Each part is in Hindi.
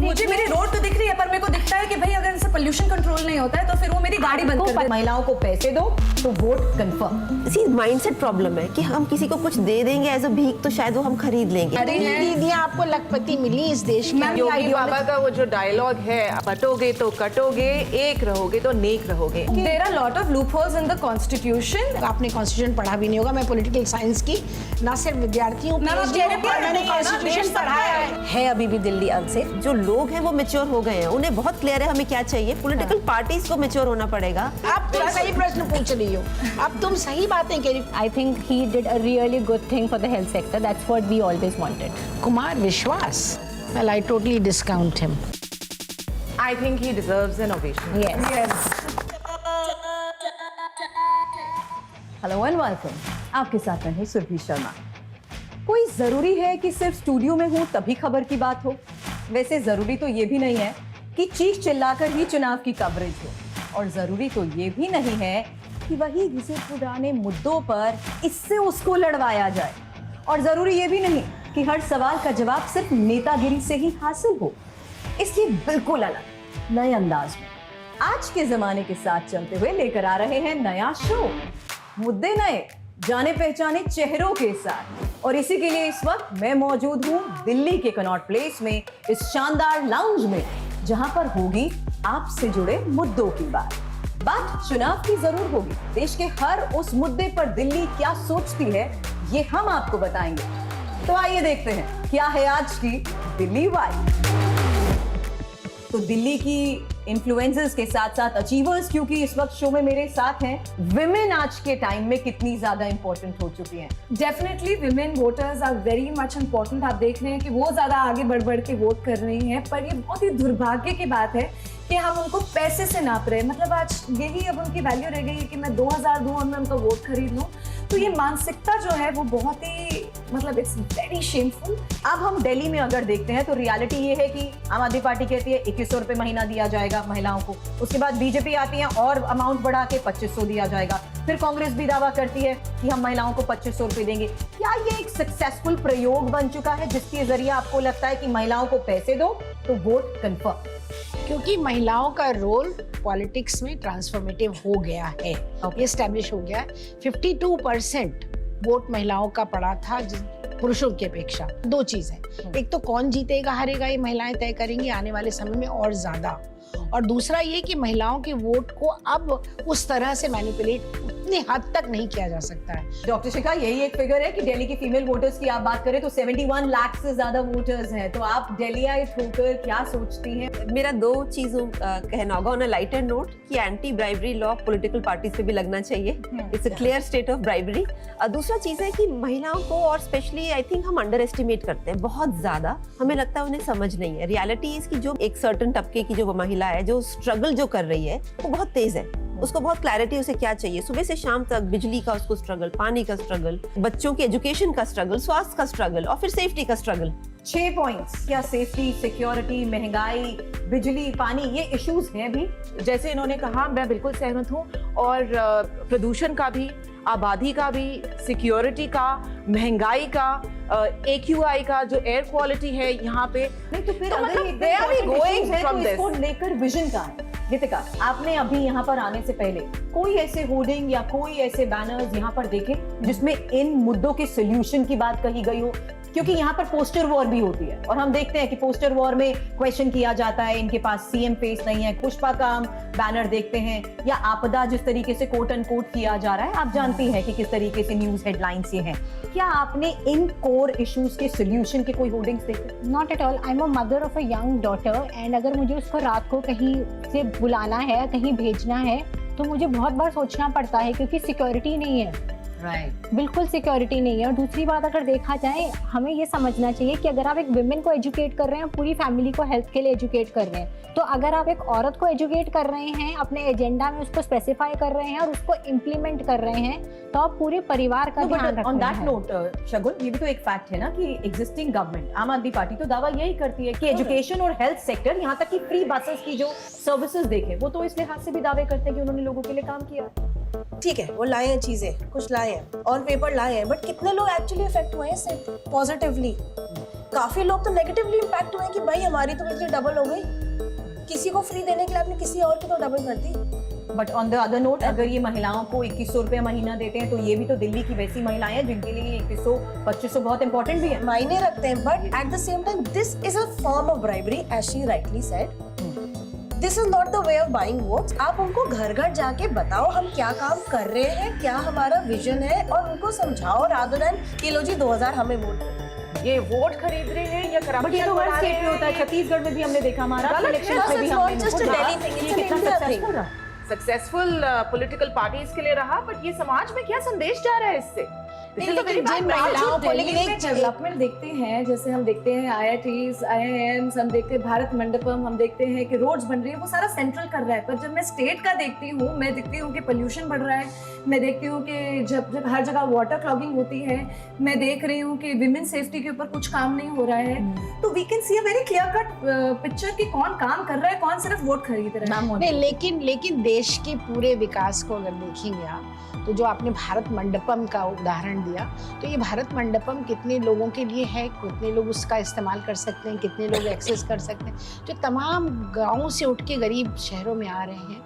मुझे मेरी रोड तो दिख रही है, पर मेरे को दिखता है कि भाई अगर इनसे पोल्यूशन कंट्रोल नहीं होता है तो फिर वो मेरी गाड़ी बंद कर दे। महिलाओं को पैसे दो तो वोट कंफर्म। सी माइंडसेट प्रॉब्लम है कि हम किसी को कुछ दे देंगे एज अ भीख तो शायद वो हम खरीद लेंगे। अरे दीदी आपको लखपति मिली इस देश की। योगी बाबा का वो जो डायलॉग है, बटोगे तो कटोगे, एक रहोगे तो नेक रहोगे। There are lot of loopholes in the constitution. आपने कॉन्स्टिट्यूशन पढ़ा भी नहीं होगा। मैं पॉलिटिकल साइंस की ना सिर्फ विद्यार्थी हूँ, मैंने कॉन्स्टिट्यूशन पढ़ाया है। अभी भी दिल्ली अनसेफ। जो लोग हैं वो मेच्योर हो गए हैं, उन्हें बहुत क्लियर है हमें क्या चाहिए। पॉलिटिकल पार्टीज को मेच्योर होना पड़ेगा। अब तुम सही प्रश्न पूछ रही हो, अब तुम सही बातें कह रही हो। I think he did a really good thing for the health sector. That's what we always wanted. Kumar विश्वास, well I totally discount him. I think he deserves an ovation. Yes. Hello and welcome. आपके साथ मैं हूँ सुरभि शर्मा। कोई जरूरी है कि सिर्फ स्टूडियो में हूँ तभी खबर की बात हो? वैसे जरूरी तो ये भी नहीं है कि चीख चिल्लाकर ही चुनाव की कवरेज हो, और जरूरी तो ये भी नहीं है कि वही घिसे पुराने मुद्दों पर इससे उसको लड़वाया जाए, और जरूरी ये भी नहीं कि हर सवाल का जवाब सिर्फ नेतागिरी से ही हासिल हो। इसलिए बिल्कुल अलग नए अंदाज में आज के जमाने के साथ चलते हुए लेकर आ रहे हैं नया शो, मुद्दे नए, जाने पहचाने चेहरों के साथ। और इसी के लिए इस वक्त मैं मौजूद हूँ दिल्ली के कनॉट प्लेस में, इस शानदार लाउंज में, जहां पर होगी आपसे जुड़े मुद्दों की बात चुनाव की जरूर होगी। देश के हर उस मुद्दे पर दिल्ली क्या सोचती है ये हम आपको बताएंगे। तो आइए देखते हैं क्या है आज की दिल्ली वाइब। तो दिल्ली की इन्फ्लुएंसर्स के साथ साथ अचीवर्स, क्योंकि इस वक्त शो में मेरे साथ हैं, विमेन आज के टाइम में कितनी ज्यादा इंपॉर्टेंट हो चुकी हैं। Definitely women voters are very much important. आप देख रहे हैं कि वो ज्यादा आगे बढ़ बढ़ के वोट कर रही हैं, पर ये बहुत ही दुर्भाग्य की बात है कि हम उनको पैसे से नाप रहे हैं। मतलब आज यही अब उनकी वैल्यू रह गई है कि मैं 2000 दूं और मैं उनका वोट खरीद लूं। तो ये मानसिकता जो है वो बहुत ही, मतलब इट्स वेरी शेमफुल। अब हम दिल्ली में अगर देखते हैं तो रियलिटी ये है कि आम आदमी पार्टी कहती है 2100 रुपए महीना दिया जाएगा महिलाओं को, उसके बाद बीजेपी आती है और अमाउंट बढ़ा के 2500 दिया जाएगा, फिर कांग्रेस भी दावा करती है कि हम महिलाओं को 2500 रुपए देंगे। क्या ये एक सक्सेसफुल प्रयोग बन चुका है जिसके जरिए आपको लगता है कि महिलाओं को पैसे दो तो वोट कंफर्म? क्योंकि महिलाओं का रोल पॉलिटिक्स में ट्रांसफॉर्मेटिव हो गया है, ये एस्टैब्लिश हो गया है। 52% वोट महिलाओं का पड़ा था पुरुषों की अपेक्षा। दो चीज है, एक तो कौन जीतेगा हारेगा ये महिलाएं तय करेंगी आने वाले समय में और ज्यादा, और दूसरा ये कि महिलाओं के वोट को अब उस तरह से मैनिपुलेट उतनी हद तक नहीं किया जा सकता है। डॉक्टर शिखा, यही एक फिगर है कि दिल्ली की फीमेल वोटर्स की आप बात करें तो 71 लाख से ज्यादा वोटर्स हैं। तो आप दिल्लीइट होकर क्या सोचती हैं? मेरा दो चीजों कहना होगा ऑन अ लाइटर नोट कि anti bribery law political parties पे भी लगना चाहिए। It's a clear state of bribery. दूसरा चीज है कि महिलाओं को, और स्पेशली आई थिंक हम अंडर एस्टिमेट करते हैं बहुत ज्यादा। हमें लगता है उन्हें समझ नहीं है। रियलिटी इसकी जो एक सर्टन तबके की जो महिला है, जो स्ट्रगल जो कर रही है वो बहुत तेज है। उसको बहुत क्लैरिटी, उसे क्या चाहिए, सुबह से शाम तक बिजली का उसको स्ट्रगल, पानी का स्ट्रगल, बच्चों की एजुकेशन का स्ट्रगल, स्वास्थ्य का स्ट्रगल और फिर सेफ्टी का स्ट्रगल। 6 पॉइंट्स। क्या सेफ्टी, सिक्योरिटी, महंगाई, बिजली, पानी ये इश्यूज हैं भी? जैसे इन्होंने कहा, मैं बिल्कुल सहमत हूँ। और प्रदूषण का भी, आबादी का भी, सिक्योरिटी का, महंगाई का, AQI का, जो एयर क्वालिटी है यहाँ पे। नहीं तो फिर तो अगर मतलब ये where are we going है तो from this? इसको लेकर विजन का है। गीतिका, आपने अभी यहाँ पर आने से पहले कोई ऐसे होर्डिंग या कोई ऐसे बैनर्स यहाँ पर देखे जिसमें इन मुद्दों के सोल्यूशन की बात कही गई हो? क्योंकि यहाँ पर पोस्टर वॉर भी होती है और हम देखते हैं कि पोस्टर वॉर में क्वेश्चन किया जाता है, इनके पास सीएम फेस नहीं है। पुष्पा का हम बैनर देखते हैं, या आपदा जिस तरीके से कोट एंड कोट किया जा रहा है, आप जानती हैं कि किस तरीके से न्यूज हेडलाइंस ये हैं। क्या आपने इन कोर इश्यूज के सोल्यूशन के कोई होर्डिंग्स देखे? Not at all. I'm a mother of a young daughter and अगर मुझे उसको रात को कहीं से बुलाना है, कहीं भेजना है, तो मुझे बहुत बार सोचना पड़ता है क्योंकि सिक्योरिटी नहीं है। बिल्कुल सिक्योरिटी नहीं है। और दूसरी बात, अगर देखा जाए, हमें ये समझना चाहिए कि अगर आप एक विमेन को एजुकेट कर रहे हैं, पूरी फैमिली को हेल्थ के लिए एजुकेट कर रहे हैं, तो अगर आप एक औरत को एजुकेट कर रहे हैं, अपने एजेंडा में उसको स्पेसिफाई कर रहे हैं और उसको इम्प्लीमेंट कर रहे हैं, तो आप पूरे परिवार का ध्यान रख रहे हैं। ऑन दैट नोट शगुन, ये भी तो एक फैक्ट है ना कि एग्जिस्टिंग गवर्नमेंट, आम आदमी पार्टी तो दावा यही करती है कि एजुकेशन और हेल्थ सेक्टर, यहाँ तक कि फ्री बसेस की जो सर्विसेज देखे, वो तो इस लिहाज से भी दावे करते हैं कि उन्होंने लोगों के लिए काम किया। ठीक है, वो लाए हैं चीजें, कुछ लाए हैं, ऑन पेपर लाए हैं, बट कितने लोग एक्चुअली इफेक्ट हुए हैं इससे पॉजिटिवली? काफी लोग तो नेगेटिवली इम्पैक्ट हुए हैं कि भाई हमारी तो बिजली डबल हो गई, किसी को फ्री देने के लिए आपने किसी और की तो डबल कर दी। But on the other note, अगर ये महिलाओं को 2100 रुपया महीना देते हैं तो ये भी तो दिल्ली की वैसी महिलाएं हैं जिनके लिए 2100-2500 बहुत इंपॉर्टेंट भी है। मायने रखते हैं, but at the same time this is a form of bribery, as she rightly said. This is not the way of buying votes. आप उनको घर घर जाके बताओ हम क्या काम कर रहे हैं, क्या हमारा विजन है, और उनको समझाओ रादर देन कि लो जी 2000 हमें वोट दो। ये वोट खरीद रहे हैं या बट ये तो हर स्टेट में होता है, छत्तीसगढ़ में भी हमने देखा, महाराष्ट्र इलेक्शन में भी हमने just a Delhi thing, it's an कितना India सक्सेसफुल thing. रहा। सक्सेसफुल पॉलिटिकल पार्टीज के लिए रहा, बट ये समाज में क्या संदेश जा रहा है इससे? नहीं, लेकिन जिन महिलाओं को, लेकिन एक डेवलपमेंट देखते हैं, जैसे हम देखते हैं IITs, IIMs, हम देखते हैं भारत मंडपम, हम देखते हैं कि रोड्स बन रही है, वो सारा सेंट्रल कर रहा है। पर जब मैं स्टेट का देखती हूँ, मैं देखती हूँ कि पोल्यूशन बढ़ रहा है, मैं देखती हूँ कि जब हर जगह वाटर क्लॉगिंग होती है, मैं देख रही हूँ कि विमेन सेफ्टी के ऊपर कुछ काम नहीं हो रहा है। तो we can see a very clear cut picture कि कौन काम कर रहा है, कौन सिर्फ वोट खरीद रहा है। नहीं, लेकिन देश के पूरे विकास को अगर देखेंगे आप, तो जो आपने भारत मंडपम का उदाहरण दिया, तो ये भारत मंडपम कितने लोगों के लिए है, कितने लोग उसका इस्तेमाल कर सकते हैं, कितने लोग एक्सेस कर सकते हैं। जो तमाम गाँव से उठ के गरीब शहरों में आ रहे हैं,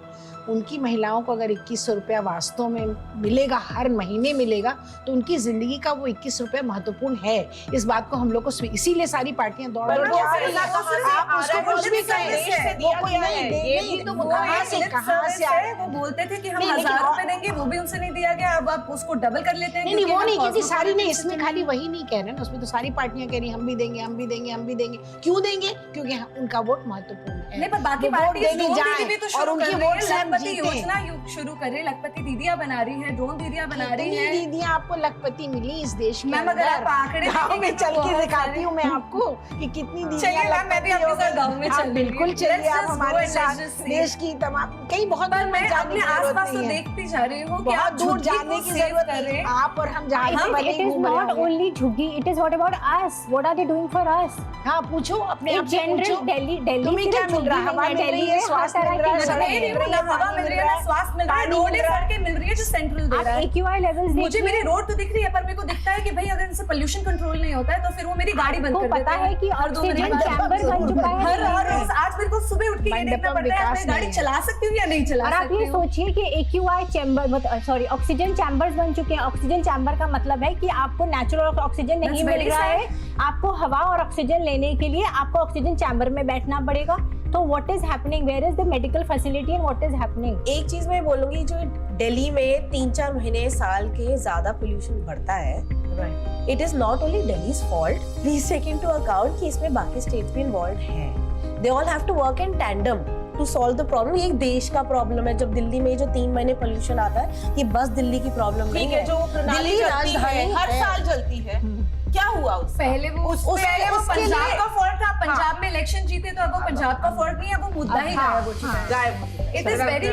उनकी महिलाओं को अगर 2100 रुपया वास्तव में मिलेगा, हर महीने मिलेगा, तो उनकी जिंदगी का वो 21 रुपया महत्वपूर्ण है। इस बात को हम लोग को इसीलिए सारी पार्टियां दौड़ दौड़ के आ रही हैं। आप उसको कुछ भी कहें, वो कोई नहीं, तो कहाँ से आए? वो बोलते थे कि हम नहीं, लेकिन 1000 रुपए देंगे, वो भी उनसे नहीं दिया गया, अब आप उसको डबल कर लेते हैं। नहीं, वो नहीं, क्योंकि सारी नहीं, इसमें खाली वही नहीं कह रहे ना, उसमें तो सारी पार्टियां कह रही हम भी देंगे, हम भी देंगे, हम भी देंगे। क्यों देंगे? क्योंकि उनका वोट महत्वपूर्ण है। नहीं, पर बाकी वो वोट पार्टियां देने ड्रोन जाएं दीदी भी तो और शुरू उनकी कर रही वोट है, से हम लखपति जीतें। योजना शुरू कर रही है, लखपति दीदियां बना रही है, ड्रोन दीदियां बना रही कितनी है। दीदियां आपको लखपति मिली इस देश के मैम, अगर आप अंदर? आंकड़े गाँव में देखेंगे चल तो के बहुत दिखाती सारे- हूँ मैं आपको कि कितनी चलिए दीदियां मैम, मैं भी लखपति आपके हो साथ गई। गाँव में आप चल बिल्कुल रही हूँ। चलिए, Let's आप just हमारे go and साथ let's just see. देश की तमाम कई बहुत पर दूर मैं जाने अपने की जरूरत आसपास तो नहीं है। देखती जा रही हूँ कि बहुत आप दूर झुग्गी जाने को की save जरूरत कर रहे नहीं। हैं। आप और हम जहाँ It भले is घूम रहे not होंगे। only Jhuggi, it is what about us? What are they doing for us? हाँ, पूछो अपने In आप से general, पूछो। Delhi तुम्हें क्या मिल रहा है? हवा मिल रही है, स्वास्थ्य मिल रहा है, सड़क नहीं, मिल रही ना है, हवा पानी मिल रही है, ना स्वास्थ्य मिल रहा है, पानी रोडें मिल रहा है। सड़कें मिल रही है जो सेंट्रल दे आप रहा है। AQI levels मुझे देखिए। मेरी रोड तो दिख रही है, पर मेरे को दिखता है कि भाई अगर इनसे पोल्यूशन कंट्रोल नहीं होता है तो फिर वो मेरी गाड़ी बंद आपको कर देते पता हैं। है कि हर 2 मिनट ऑक्सीजन बाद। चैम्बर बन चुका है हर दिल्ली में। रोज आज मेरे को सुबह उठ के ये देखना मंडपम पड़ता है विकास मैं गाड़ी नहीं है। चला सकती हूँ या नहीं चला और आप सकती ये हूँ। सोचिए कि AQI chamber, sorry, oxygen chambers बन चुके हैं। ऑक्सीजन चैम्बर का मतलब है कि आपको नेचुरल ऑक्सीजन नहीं That's मिल very रहा है, आपको हवा और ऑक्सीजन लेने के लिए आपको ऑक्सीजन चैम्बर में बैठना पड़ेगा। तो what is happening, where is the medical facility and what is happening? एक चीज मैं बोलूंगी, जो दिल्ली में 3-4 महीने साल के ज्यादा पोल्यूशन बढ़ता है, it is not only Delhi's fault. Please take into account कि इसमें बाकी स्टेट्स भी इन्वॉल्व हैं। They all have to work in tandem to solve the problem. ये एक देश का प्रॉब्लम है। जब दिल्ली में जो 3 महीने पोल्यूशन आता है, ये बस दिल्ली की प्रॉब्लम नहीं है। जो प्रणाली दिल्ली चलती है, राजधानी हर है। साल चलती है, क्या हुआ उसका? पहले वो पहले वो उसके पंजाब लिए- का फॉल्ट था, पंजाब में इलेक्शन जीते तो अब वो पंजाब का फॉल्ट नहीं है, वो मुद्दा ही गायब हो चुका है। गायब। It is very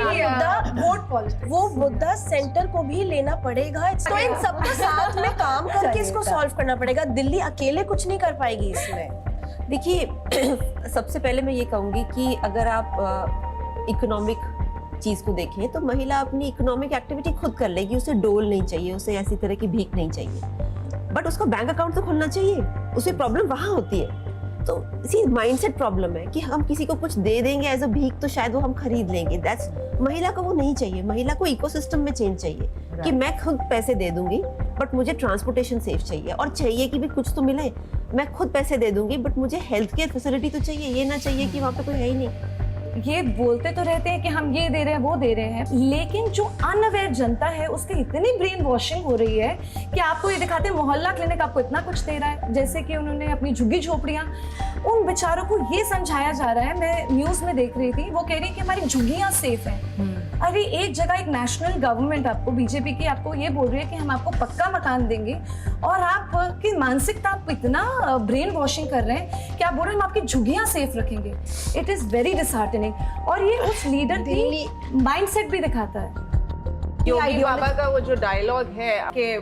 vote politics. वो मुद्दा सेंटर को भी लेना पड़ेगा, तो इन सबको साथ में काम करके इसको सॉल्व करना पड़ेगा। दिल्ली अकेले कुछ नहीं कर पाएगी इसमें। देखिए सबसे पहले मैं ये कहूँगी कि अगर आप इकोनॉमिक चीज़ को देखें तो महिला अपनी इकोनॉमिक एक्टिविटी खुद कर लेगी, उसे डोल नहीं चाहिए, उसे ऐसी तरह की भीख नहीं चाहिए, बट उसका बैंक अकाउंट तो खुलना चाहिए। उसे प्रॉब्लम वहाँ होती है। तो इसी माइंडसेट प्रॉब्लम है कि हम किसी को कुछ दे देंगे एज अ भीख तो शायद वो हम खरीद लेंगे। दैट्स, महिला को वो नहीं चाहिए। महिला को इकोसिस्टम में चेंज चाहिए कि मैं खुद पैसे दे दूंगी बट मुझे ट्रांसपोर्टेशन सेफ चाहिए, और चाहिए कि भी कुछ तो मिले। मैं खुद पैसे दे दूंगी बट मुझे हेल्थ केयर फैसिलिटी तो चाहिए। ये ना चाहिए कि वहाँ पे कोई है ही नहीं। ये बोलते तो रहते हैं कि हम ये दे रहे हैं, वो दे रहे हैं, लेकिन जो अनअवेयर जनता है उसकी इतनी ब्रेन वॉशिंग हो रही है कि आपको ये दिखाते हैं मोहल्ला क्लिनिक आपको इतना कुछ दे रहा है, जैसे कि उन्होंने अपनी झुग्गी झोपड़ियां, उन बेचारों को ये समझाया जा रहा है। मैं न्यूज़ में देख रही थी, वो कह रही है कि हमारी झुग्गियां सेफ हैं। अरे एक जगह एक नेशनल गवर्नमेंट आपको, बीजेपी की, आपको ये बोल रही है कि हम आपको पक्का मकान देंगे, और आपकी मानसिकता आप इतना ब्रेन वॉशिंग कर रहे हैं कि आप बोल रहे हैं हम आपकी झुग्गियां सेफ रखेंगे। इट इज वेरी डिसहार्टनिंग, और ये उस लीडर की माइंडसेट भी दिखाता है। योगी बाबा का वो जो डायलॉग है कि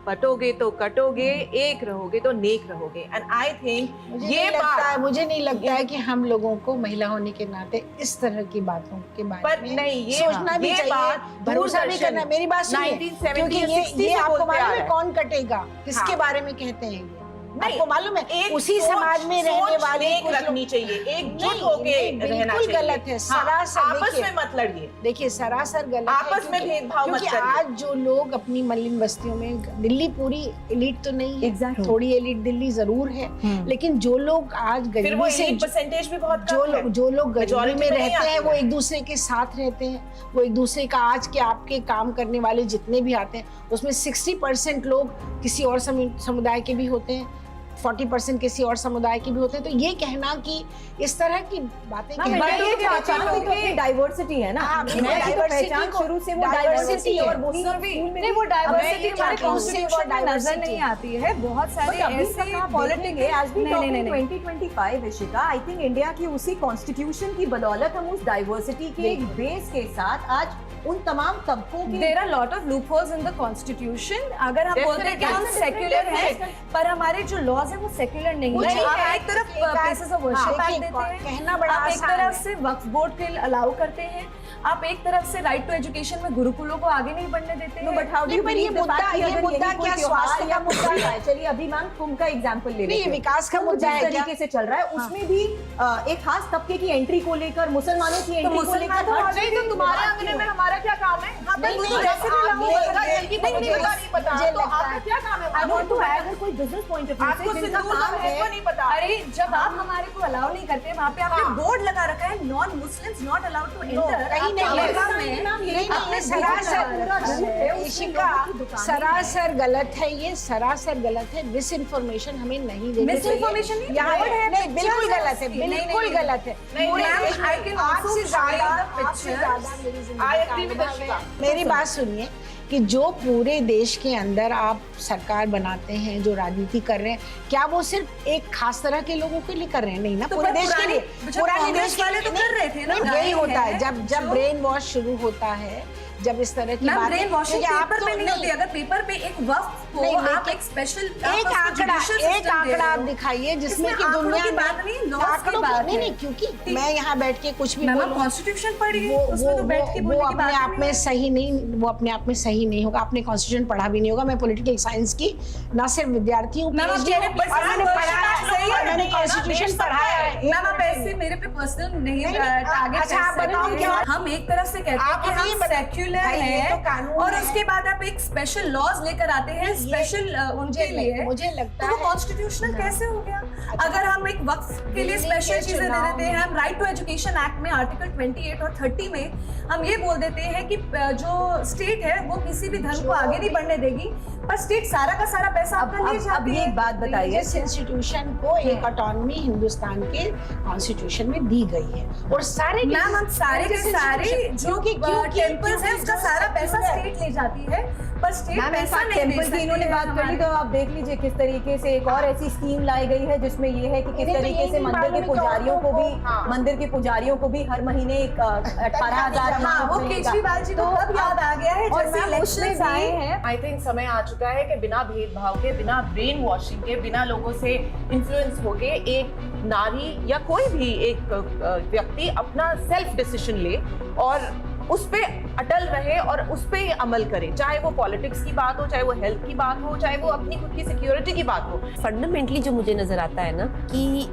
बटोगे तो कटोगे, एक रहोगे तो नेक रहोगे, एंड आई थिंक ये बात मुझे नहीं लगता है कि हम लोगों को महिला होने के नाते इस तरह की बातों के बारे पर में नहीं, ये सोचना भी ये चाहिए, बात भरोसा भी करना। मेरी बात सुनिए, 1970 क्योंकि या 60 ये से आपको बोलते आ मालूम रहा है है। कौन कटेगा, किसके हाँ। बारे में कहते हैं ये? आपको मालूम है एक उसी सोच- समाज में रहने सोच वाले एक कुछ रखनी लोग- चाहिए, एकजुट नहीं, होके नहीं, रहना बिल्कुल चाहिए। गलत है, हाँ, सरासर आपस देखिए। में मत लड़िए। देखिए सरासर गलत है, आपस में क्योंकि- भेदभाव मत क्योंकि करिए। आज जो लोग अपनी मलिन बस्तियों में, दिल्ली पूरी एलिट तो नहीं है, Exactly. थोड़ी एलिट दिल्ली जरूर है, लेकिन जो लोग आज फिर वो गरीबी से परसेंटेज भी बहुत जो कम है। लोग गरीबी Majority में में नहीं रहते हैं आते वो हैं। एक दूसरे के साथ रहते हैं, वो एक दूसरे का आज के आपके काम करने वाले जितने भी आते हैं उसमें 60% लोग किसी और समुदाय के भी होते हैं, 40% किसी और समुदाय के भी होते हैं। तो ये कहना कि इस तरह की बातें मैम, कहना- इंडिया की पहचान भी तो अपनी डाइवर्सिटी है ना। हाँ, इंडिया की तो diversity पहचान को- शुरू से वो diversity डाइवर्सिटी है। और वो नहीं, सब नहीं वो डाइवर्सिटी हमारे कॉन्स्टिट्यूशन में नजर नहीं आती है। बहुत सारे ऐसे पॉलिटिक्स एज वी नहीं, टॉक नहीं, इन नहीं। 2025 इशिका, आई थिंक इंडिया की उसी कॉन्स्टिट्यूशन की बदौलत हम उस डाइवर्सिटी के एक बेस के साथ आज उन तमाम तबकों के There are lot of loopholes in the constitution. अगर हम बोलते हैं कि हम सेक्युलर हैं, पर हमारे जो लॉज हैं वो सेक्युलर नहीं है। आप एक तरफ प्लेसेस ऑफ वर्शिप देखिए, देते हैं, कहना बड़ा आप एक आसान तरफ है। से वक्फ बोर्ड के अलाउ करते हैं, आप एक तरफ से राइट टू एजुकेशन में गुरुकुलों को आगे नहीं बढ़ने देते No, हैं। but how do you नहीं, पर ये believe the मुद्दा- fact कि ये अगर मुद्दा यही कोई क्या त्योहार स्वास्थ्य या का मुद्दा मुद्दा है? है? चलिए अभी मैम कुंभ का एग्जांपल ले नहीं, लेते हैं। विकास का कुंभ मुद्दा जिस है क्या? तरीके से चल रहा है उसमें भी एक खास तबके की एंट्री को लेकर, मुसलमानों की एंट्री को लेकर तो हर आ गई, चीज़ तो तुम्हारे विवाद आंगने क्यों में है? हमारा क्या काम है? हाँ, नहीं, तो नहीं, जैसे भी आप लाओ, ये- पता ये- चल की नहीं, मुझे नहीं, नहीं पता, मुझे तो लगता आपका है- क्या काम है? I want to है add अगर कोई बिजनेस पॉइंट ऑफ व्यू आपको से जिनका सिंदूर काम का है महत्व नहीं पता। अरे जब आप हमारे को अलाउ नहीं करते, वहाँ पे आपने हाँ। बोर्ड लगा रखा है non Muslims not allowed to No, enter. कहीं नहीं है। नहीं, ये सरासर इशिका सरासर गलत है, ये सरासर गलत है। मिस इन्फॉर्मेशन हमें नहीं देनी चाहिए। Misinformation नहीं, यहाँ board है, नहीं, बिल्कुल pictures गलत है, है। नहीं, बिल्कुल नहीं, गलत है। नहीं, पूरे ma'am, देश में I can also आपसे show ज्यादा you the आपसे pictures. ज्यादा मेरी जिंदगी I का agree with अनुभव है। Ishika. मेरी बात सुनिए कि जो पूरे देश के अंदर आप सरकार बनाते हैं, जो राजनीति कर रहे हैं, क्या वो सिर्फ एक खास तरह के लोगों के लिए कर रहे हैं? नहीं ना, तो पूरे पर देश के लिए। जब कांग्रेस वाले तो कर रहे थे ना, नहीं, यही होता है हैं, जब जो- ब्रेन वॉश शुरू होता है, जब इस तरह की मैम बातें- ब्रेन वॉशिंग क्योंकि आप पेपर तो पे नहीं होती। अगर पेपर पे एक वक्त को नहीं, आप लेकिन एक स्पेशल एक आंकड़ा आप दिखाइए जिसमें इसमें कि आंकड़ों दुनिया की में बात नहीं, laws की आंकड़ों बात नहीं है। नहीं, क्योंकि मैं यहाँ बैठ के कुछ भी मैम बोलूं, कॉन्स्टिट्यूशन पढ़ी वो उसमें तो बैठ के वो बोलने की अपने बात आप में सही नहीं, वो अपने आप में सही नहीं होगा। आपने कॉन्स्टिट्यूशन पढ़ा भी नहीं होगा। मैं पॉलिटिकल साइंस की ना सिर्फ विद्यार्थी हूँ, मैम, आप PhD मेरे हूँ, पे और मैंने सही पढ़ा है, सही है, और मैंने कॉन्स्टिट्यूशन पढ़ा है। मैम आप ऐसे मेरे पे पर्सनल नहीं नहीं, टारगेट अच्छा, आप बताओ क्या? हम एक तरफ से कहते हैं आप कि नहीं हम बता- सेक्युलर भाई, ये हैं तो कानून और है। उसके बाद आप एक स्पेशल लॉज लेकर आते हैं स्पेशल उनके लिए। मुझे लगता तो वो है कॉन्स्टिट्यूशनल कैसे हो गया? अगर हम एक वक्त के लिए दिल्ली स्पेशल के चीजें दे चुनाव देते हैं, हम राइट टू एजुकेशन एक्ट में आर्टिकल 28 और 30 में हम ये बोल देते हैं कि जो स्टेट है वो किसी भी धर्म को आगे नहीं बढ़ने देगी, पर स्टेट सारा का सारा पैसा आपका ले अब जाती ये है। एक बात बताइए, रिलीजियस इंस्टीट्यूशन को एक ऑटोनॉमी हिंदुस्तान के कॉन्स्टिट्यूशन में दी गई है, और सारे मैम हम सारे के religious सारे institution- जो टेम्पल्स हैं उसका सारा पैसा स्टेट ले जाती है, पर स्टेट मैम पैसा नहीं दे टेम्पल की सकती इन्होंने है बात कर ली, तो आप देख लीजिए किस तरीके से एक और ऐसी स्कीम लाई गई है जिसमें ये है कि किस नहीं, तो तरीके यही से नहीं मंदिर के मालूम कि पुजारियों को भी हाँ। मंदिर के पुजारियों को भी हर महीने 18,000 हाँ वो केजरीवाल जी को तब याद आ गया है और जैसे मैम उसमें इलेक्शन आए हैं। आई थिंक समय आ चुका है कि बिना भेदभाव के, बिना ब्रेन वॉशिंग के, बिना लोगों से इन्फ्लुएंस होके एक नारी या कोई भी एक व्यक्ति अपना सेल्फ डिसीजन ले और उस पे अटल रहे और उस पे अमल करे, चाहे वो पॉलिटिक्स की बात हो, चाहे वो हेल्थ की बात हो, चाहे वो अपनी खुद की सिक्योरिटी की बात हो। फंडामेंटली जो मुझे नजर आता है ना कि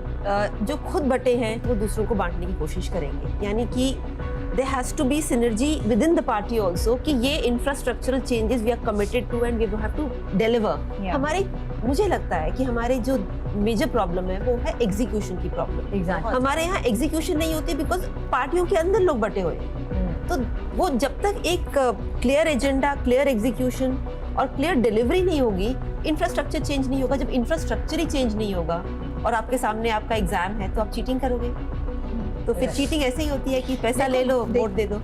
जो खुद बटे हैं वो दूसरों को बांटने की कोशिश करेंगे, यानी कि there has to be synergy within the party also कि ये infrastructural changes we are committed to and we have to deliver। हमारे मुझे लगता है कि हमारे जो मेजर प्रॉब्लम है वो है एग्जीक्यूशन की प्रॉब्लम। Exactly. हमारे यहाँ एग्जीक्यूशन नहीं होती बिकॉज पार्टियों के अंदर लोग बटे हुए हैं। तो वो जब तक एक क्लियर एजेंडा, क्लियर एग्जीक्यूशन और क्लियर डिलीवरी नहीं होगी, इंफ्रास्ट्रक्चर चेंज नहीं होगा। जब इंफ्रास्ट्रक्चर ही चेंज नहीं होगा और आपके सामने आपका एग्जाम है तो आप चीटिंग करोगे, तो फिर चीटिंग ऐसे ही होती है कि पैसा ले लो, वोट दे दो।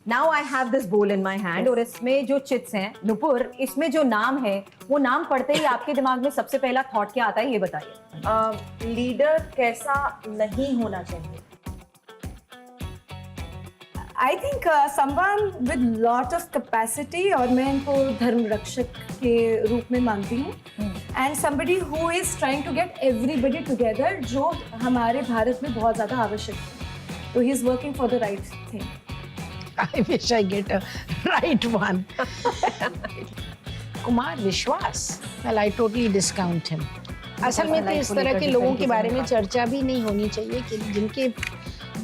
नाउ आई हैव दिस बोल इन माई हैंड और इसमें जो चिट्स हैं, नुपुर, इसमें जो नाम है वो नाम पढ़ते ही आपके दिमाग में सबसे पहला थॉट क्या आता है, ये बताइए। लीडर कैसा नहीं होना चाहिए? I think someone with lot of capacity, और मैं इनको धर्म रक्षक के रूप में मानती हूँ, and somebody who is trying to get everybody together, जो हमारे भारत में बहुत ज़्यादा आवश्यक है। तो he is working for the right thing. I wish I get a right one. Kumar विश्वास Well, I totally discount him. असल में तो इस तरह के लोगों के बारे में चर्चा भी नहीं होनी चाहिए कि जिनके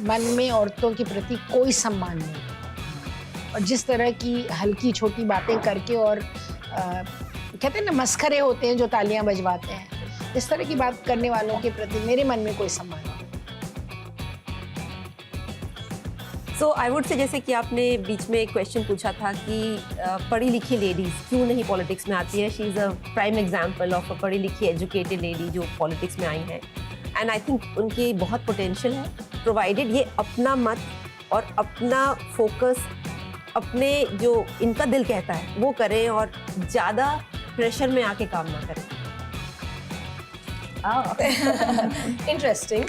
मन में औरतों के प्रति कोई सम्मान नहीं और जिस तरह की हल्की छोटी बातें करके और कहते हैं ना मस्खरे होते हैं जो तालियां बजवाते हैं, इस तरह की बात करने वालों के प्रति मेरे मन में कोई सम्मान नहीं। सो आई वुड से जैसे कि आपने बीच में एक क्वेश्चन पूछा था कि पढ़ी लिखी लेडीज क्यों नहीं पॉलिटिक्स में आती है। She is a prime example of a पढ़ी लिखी एजुकेटेड लेडी जो पॉलिटिक्स में आई है एंड आई थिंक उनकी बहुत पोटेंशियल है, प्रोवाइडेड ये अपना मत और अपना फोकस अपने जो इनका दिल कहता है वो करें और ज़्यादा प्रेशर में आके काम ना करें। Interesting,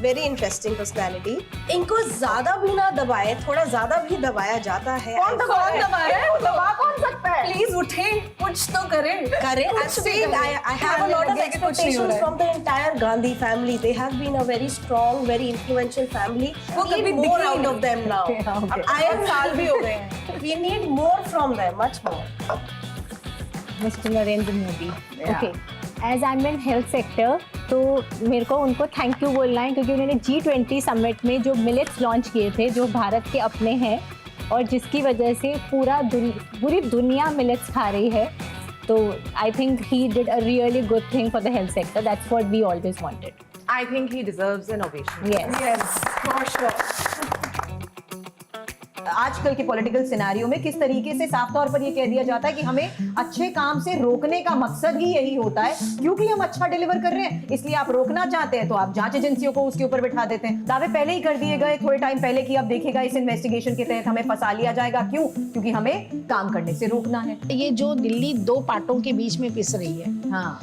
very interesting personality. इनको ज्यादा भी ना दबाए, थोड़ा ज्यादा भी दबाया जाता है। कौन दबा रहा है? दबा कौन सकता है? प्लीज उठे, कुछ तो करें। I'm saying I have a lot of expectations from the entire Gandhi family. They have been a very strong, very influential family. We need more out of them now. I am साल भी हो गए हैं। We need more from them, much more. Mister Narendra Modi. Okay, as I am in health sector तो मेरे को उनको थैंक यू बोलना है क्योंकि उन्होंने G20 समिट में जो मिलेट्स लॉन्च किए थे जो भारत के अपने हैं और जिसकी वजह से पूरी दुनिया मिलेट्स खा रही है, तो I think he did a really good thing for the health sector. That's what we always wanted. I think he deserves an ovation. Yes, For sure. आजकल के पॉलिटिकल सिनेरियो में किस तरीके से साफ तौर पर ये कह दिया जाता है कि हमें अच्छे काम से रोकने का मकसद ही यही होता है, क्योंकि हम अच्छा डिलीवर कर रहे हैं इसलिए आप रोकना चाहते हैं तो आप जांच एजेंसियों को उसके ऊपर बैठा देते हैं। दावे पहले ही कर दिए गए थोड़े टाइम पहले कि अब देखिएगा इस इन्वेस्टिगेशन के तहत हमें फंसा लिया जाएगा। क्यों? क्योंकि हमें काम करने से रोकना है। ये जो दिल्ली दो पार्टों के बीच में पिस रही है, हाँ,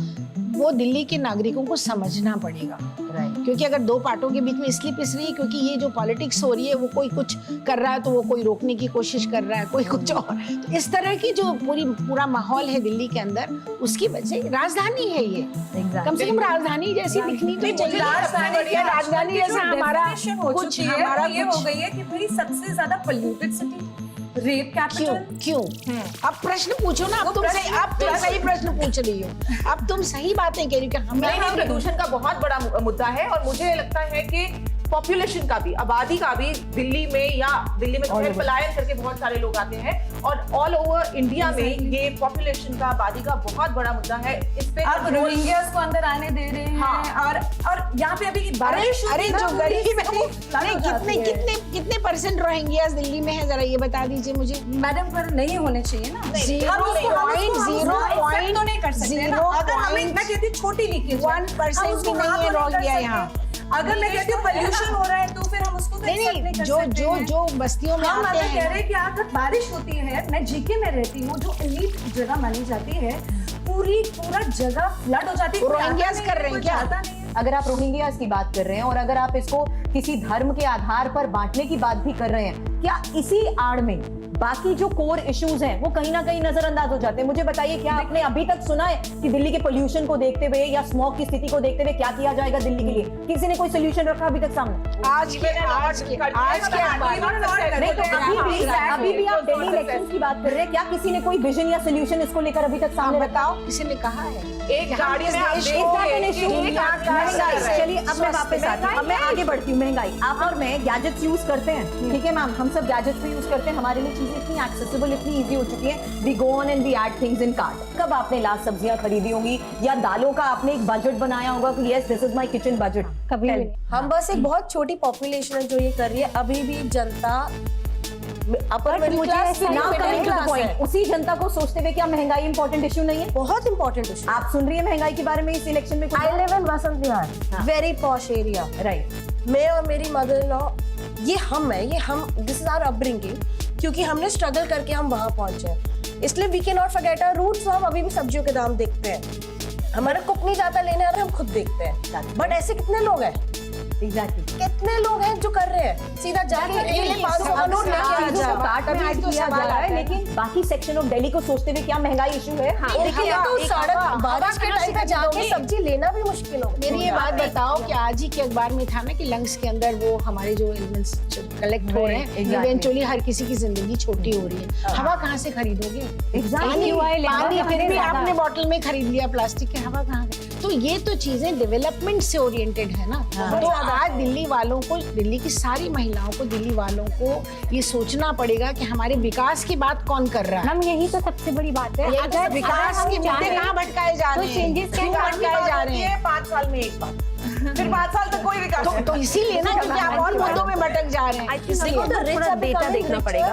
वो दिल्ली के नागरिकों को समझना पड़ेगा। क्योंकि अगर दो पार्टों के बीच में इसलिए पिस रही है क्योंकि ये जो पॉलिटिक्स हो रही है वो कोई कुछ कर रहा है तो वो कोई रोकने की कोशिश कर रहा है, कोई कुछ और। तो इस तरह की जो पूरा माहौल है दिल्ली के अंदर, उसकी वजह राजधानी है ये। कम से कम राजधानी जैसी दिखनी तो चाहिए। राजधानी जैसा हमारा कुछ हमारा ये हो गई है कि भाई सबसे ज्यादा पोल्यूटेड सिटी, रेप कैपिटल। क्यों? अब प्रश्न पूछो ना। अब तुम सही प्रश्न पूछ रही हो। अब तुम सही बातें कह रही हो कि नहीं, प्रदूषण का बहुत बड़ा मुद्दा है और मुझे लगता है कि पॉपुलेशन का भी, आबादी का भी दिल्ली में तो पलायन करके बहुत सारे लोग आते हैं और ऑल ओवर इंडिया में ये पॉपुलेशन का, आबादी का बहुत बड़ा मुद्दा है। इस पे आप रोहिंग्यास को अंदर आने दे रहे हैं। हाँ। और यहाँ पे अभी बारिश अरे जो गरीब है वो कितने परसेंट रोहिंग्यास दिल्ली में है, जरा ये बता दीजिए मुझे। मैडम, पर नहीं होने चाहिए ना। 0.01% भी नहीं है रोहिंग्या यहाँ। अगर मैं कहती हूँ पोल्यूशन हो रहा है तो फिर हम उसको नहीं, जो बस्तियों में हम आते कह हैं। रहे हैं कि अगर बारिश होती है, मैं जीके में रहती हूँ जो एलीट जगह मानी जाती है, पूरा जगह फ्लड हो जाती है। रोहिंग्यास कर रहे हैं क्या? अगर आप रोहिंग्यास की बात कर रहे हैं और अगर आप इसको किसी धर्म के आधार पर बांटने की बात भी कर रहे हैं, क्या इसी आड़ में बाकी जो कोर इश्यूज हैं वो कहीं ना कहीं नजरअंदाज हो जाते हैं? मुझे बताइए, क्या आपने अभी तक सुना है कि दिल्ली के पोल्यूशन को देखते हुए या स्मॉग की स्थिति को देखते हुए क्या किया जाएगा दिल्ली के लिए? किसी ने कोई सोल्यूशन रखा अभी तक सामने? अभी भी आप दिल्ली इलेक्शंस की बात कर रहे हैं, क्या किसी ने कोई विजन या सोल्यूशन इसको लेकर अभी तक सामने बताओ, किसी ने कहा है? एक गाड़ी में आप चलिए अब मैं वापस आती हूँ, अब मैं आगे बढ़ती हूँ। महंगाई, आप और मैं गैजेट्स यूज करते हैं, ठीक है मैम, हम सब गैजेट्स भी यूज करते हैं, हमारे लिए चीजें इतनी एक्सेसिबल, इतनी इजी हो चुकी है। We go on and we add things in cart. कब आपने लास्ट सब्जियां खरीदी होंगी या दालों का आपने एक बजट बनाया होगा कि yes this is my kitchen budget? कभी भी। हम बस एक बहुत छोटी पॉपुलेशन है जो ये कर रही है। अभी भी जनता अपर मिडिल क्लास ना कमिंग टू द पॉइंट, उसी जनता को सोचते हुए क्या महंगाई इंपॉर्टेंट इशू नहीं है? बहुत इंपॉर्टेंट इशू। आप सुन रही है महंगाई के बारे में इस इलेक्शन में? I live in Vasant Vihar, very posh area. Right. मैं और मेरी मदर इन लॉ, ये हम दिस इज आवर अपब्रिंगिंग, क्योंकि हमने स्ट्रगल करके हम वहां पहुंचे हैं, इसलिए we can not forget our roots. हम अभी भी सब्जियों के दाम देखते हैं, हमारा कुक नहीं जाता लेने, आ रहा हम खुद देखते हैं। बट ऐसे कितने लोग हैं एग्जैक्टली कितने लोग हैं जो कर रहे हैं, सीधा जाके अकेले 500 का नोट लेके आ जाओ। कार्ट में ऐड किया जा रहा है, लेकिन बाकी सेक्शन ऑफ दिल्ली को सोचते हुए क्या महंगाई इशू है। देखिए तो सड़क बारिश के टाइम पे जाके सब्जी लेना भी मुश्किल हो। मेरी ये बात बताओ कि आज ही के अखबार में था ना कि लंग्स के अंदर वो हमारे जो एलिमेंट्स कलेक्ट हो रहे हैं, exactly. इवेंचुअली हर किसी की जिंदगी छोटी हो रही है। हवा कहाँ से खरीदोगे? Exactly. पानी फिर भी आपने बॉटल में खरीद लिया प्लास्टिक की, हवा कहाँ गई? तो ये तो चीजें डेवलपमेंट से ओरिएंटेड है ना। तो आज दिल्ली वालों को, दिल्ली की सारी महिलाओं को, दिल्ली वालों को ये सोचना पड़ेगा कि हमारे विकास की बात कौन कर रहा है। मैम यही तो सबसे बड़ी बात है। अगर विकास के मुद्दे कहाँ भटकाए जा रहे हैं, changes क्यों भटकाए जा रहे हैं? 5 साल में एक बार, फिर 5 साल तक कोई विकास नहीं। तो इसीलिए ना, क्योंकि आप और मुद्दों में भटक जा रहे हैं। देखो तो थोड़ा डेटा देखना पड़ेगा।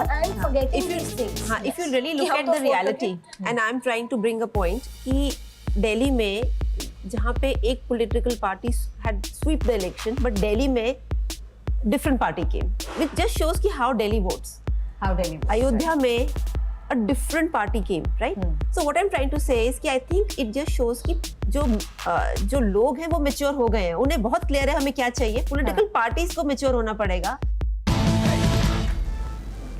If you really look at the reality, and I'm trying to bring a point कि दिल्ली में जहाँ पे एक political party had sweep the election, but Delhi में different party came, which just shows कि how Delhi votes. How Delhi? Ayodhya में a different party came, right? So what I'm trying to say is कि I think it just shows कि जो लोग हैं वो mature हो गए हैं, उन्हें बहुत clear है हमें क्या चाहिए। Political parties को mature होना पड़ेगा।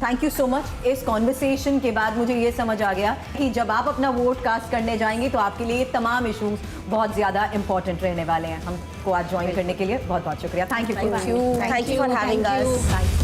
Thank you so much. इस कॉन्वर्सेशन के बाद मुझे ये समझ आ गया कि जब आप अपना वोट कास्ट करने जाएंगे तो आपके लिए ये तमाम इश्यूज बहुत ज़्यादा इंपॉर्टेंट रहने वाले हैं। हमको आज ज्वाइन करने के लिए बहुत बहुत शुक्रिया। Thank you Thank you for having us.